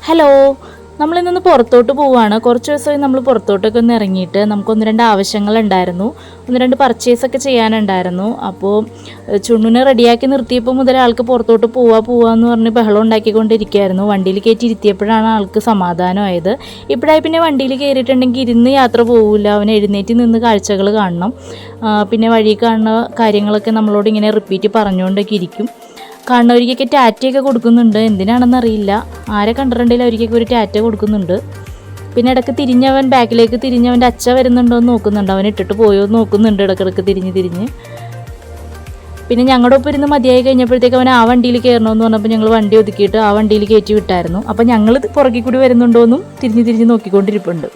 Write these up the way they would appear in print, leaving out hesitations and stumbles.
Hello, നമ്മളിന്നൊന്ന് പുറത്തോട്ട് പോവുകയാണ്. കുറച്ച് ദിവസമായി നമ്മൾ പുറത്തോട്ടൊക്കെ ഒന്ന് ഇറങ്ങിയിട്ട് നമുക്ക് ഒന്ന് രണ്ട് ആവശ്യങ്ങളുണ്ടായിരുന്നു, ഒന്ന് രണ്ട് പർച്ചേസൊക്കെ ചെയ്യാനുണ്ടായിരുന്നു. അപ്പോൾ ചുണ്ണുനെ റെഡിയാക്കി നിർത്തിയപ്പോൾ മുതൽ ആൾക്ക് പുറത്തോട്ട് പോവാന്ന് പറഞ്ഞ് ബഹളം ഉണ്ടാക്കിക്കൊണ്ടിരിക്കുകയായിരുന്നു. വണ്ടിയിൽ കയറ്റി ഇരുത്തിയപ്പോഴാണ് ആൾക്ക് സമാധാനമായത്. ഇപ്പോഴായി പിന്നെ വണ്ടിയിൽ കയറിയിട്ടുണ്ടെങ്കിൽ ഇരുന്ന് യാത്ര പോകില്ല, അവൻ എഴുന്നേറ്റ് നിന്ന് കാഴ്ചകൾ കാണണം. പിന്നെ വഴി കാണുന്ന കാര്യങ്ങളൊക്കെ നമ്മളോട് ഇങ്ങനെ റിപ്പീറ്റ് പറഞ്ഞുകൊണ്ടൊക്കെ ഇരിക്കും. കാണുന്നവർക്കൊക്കെ ടാറ്റയൊക്കെ കൊടുക്കുന്നുണ്ട്, എന്തിനാണെന്നറിയില്ല. ആരെ കണ്ടിട്ടുണ്ടെങ്കിലും അവർക്കൊക്കെ ഒരു ടാറ്റ കൊടുക്കുന്നുണ്ട്. പിന്നെ ഇടയ്ക്ക് തിരിഞ്ഞവൻ ബാക്കിലേക്ക് തിരിഞ്ഞവൻ്റെ അച്ഛ വരുന്നുണ്ടോ എന്ന് നോക്കുന്നുണ്ട്, അവൻ ഇട്ടിട്ട് പോയോ എന്ന് നോക്കുന്നുണ്ട് ഇടയ്ക്കിടയ്ക്ക് തിരിഞ്ഞ്. പിന്നെ ഞങ്ങളുടെ ഒപ്പം ഇരുന്ന് മതിയായി കഴിഞ്ഞപ്പോഴത്തേക്ക് അവൻ ആ വണ്ടിയിൽ കയറണമെന്ന് പറഞ്ഞപ്പോൾ ഞങ്ങൾ വണ്ടി ഒതുക്കിയിട്ട് ആ വണ്ടിയിൽ കയറ്റി വിട്ടായിരുന്നു. അപ്പോൾ ഞങ്ങൾ പുറകിൽ കൂടി വരുന്നുണ്ടോയെന്നും തിരിഞ്ഞ് നോക്കിക്കൊണ്ടിരിപ്പുണ്ട്.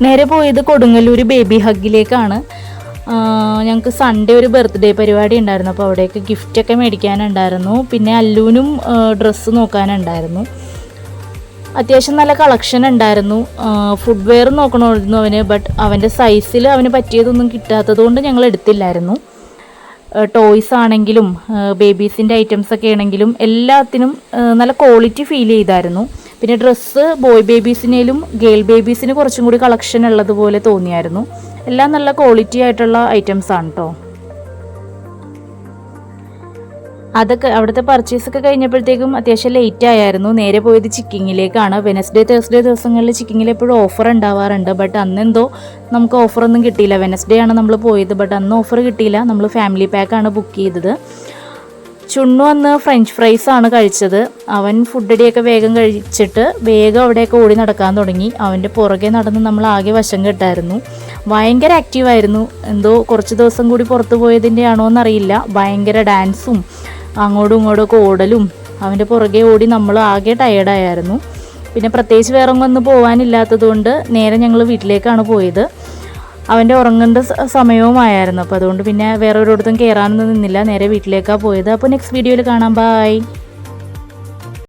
നേരെ പോയത് കൊടുങ്ങല്ലൂർ ബേബി ഹഗ്ഗിലേക്കാണ്. ഞങ്ങൾക്ക് സൺഡേ ഒരു ബർത്ത്ഡേ പരിപാടി ഉണ്ടായിരുന്നു, അപ്പോൾ അവിടേക്ക് ഗിഫ്റ്റൊക്കെ മേടിക്കാനുണ്ടായിരുന്നു. പിന്നെ അല്ലൂനും ഡ്രസ്സ് നോക്കാനുണ്ടായിരുന്നു. അത്യാവശ്യം നല്ല കളക്ഷൻ ഉണ്ടായിരുന്നു. ഫുഡ് വെയർ നോക്കണമായിരുന്നു അവന്, ബട്ട് അവൻ്റെ സൈസിൽ അവന് പറ്റിയതൊന്നും കിട്ടാത്തത് കൊണ്ട് ഞങ്ങൾ എടുത്തില്ലായിരുന്നു. ടോയ്സ് ആണെങ്കിലും ബേബീസിൻ്റെ ഐറ്റംസൊക്കെ ആണെങ്കിലും എല്ലാത്തിനും നല്ല ക്വാളിറ്റി ഫീൽ ചെയ്തായിരുന്നു. പിന്നെ ഡ്രസ്സ് ബോയ് ബേബീസിനേലും ഗേൾ ബേബീസിന് കുറച്ചും കൂടി കളക്ഷൻ ഉള്ളതുപോലെ തോന്നിയായിരുന്നു. എല്ലാം നല്ല ക്വാളിറ്റി ആയിട്ടുള്ള ഐറ്റംസ് ആണ് കേട്ടോ. അതൊക്കെ അവിടുത്തെ പർച്ചേസൊക്കെ കഴിഞ്ഞപ്പോഴത്തേക്കും അത്യാവശ്യം ലേറ്റ് ആയിരുന്നു. നേരെ പോയത് ചിക്കിങ്ങിലേക്കാണ്. വെനസ്ഡേ തേഴ്സ്ഡേ ദിവസങ്ങളിൽ ചിക്കിങ്ങിൽ എപ്പോഴും ഓഫർ ഉണ്ടാവാറുണ്ട്, ബട്ട് അന്നെന്തോ നമുക്ക് ഓഫറൊന്നും കിട്ടിയില്ല. വെനസ്ഡേ ആണ് നമ്മൾ പോയത്, ബട്ട് അന്ന് ഓഫർ കിട്ടിയില്ല. നമ്മൾ ഫാമിലി പാക്കാണ് ബുക്ക് ചെയ്തത്. ചുണ്ണു അന്ന് ഫ്രഞ്ച് ഫ്രൈസ് ആണ് കഴിച്ചത്. അവൻ ഫുഡടിയൊക്കെ വേഗം കഴിച്ചിട്ട് വേഗം അവിടെയൊക്കെ ഓടി നടക്കാൻ തുടങ്ങി. അവൻ്റെ പുറകെ നടന്ന് നമ്മൾ ആകെ വശം കെട്ടായിരുന്നു. ഭയങ്കര ആക്റ്റീവായിരുന്നു. എന്തോ കുറച്ച് ദിവസം കൂടി പുറത്തു പോയതിൻ്റെ ആണോ എന്നറിയില്ല. ഭയങ്കര ഡാൻസും അങ്ങോട്ടും ഇങ്ങോട്ടുമൊക്കെ ഓടലും, അവൻ്റെ പുറകെ ഓടി നമ്മൾ ആകെ ടയേർഡായിരുന്നു. പിന്നെ പ്രത്യേകിച്ച് വേറെ ഒന്നും പോകാനില്ലാത്തതുകൊണ്ട് നേരെ ഞങ്ങൾ വീട്ടിലേക്കാണ് പോയത്. അവൻ്റെ ഉറങ്ങേണ്ട സമയവുമായിരുന്നു, അപ്പോൾ അതുകൊണ്ട് പിന്നെ വേറെ ഒരിടത്തും കയറാനൊന്നും നിന്നില്ല, നേരെ വീട്ടിലേക്കാണ് പോയത്. അപ്പോൾ നെക്സ്റ്റ് വീഡിയോയിൽ കാണാം. ബൈ.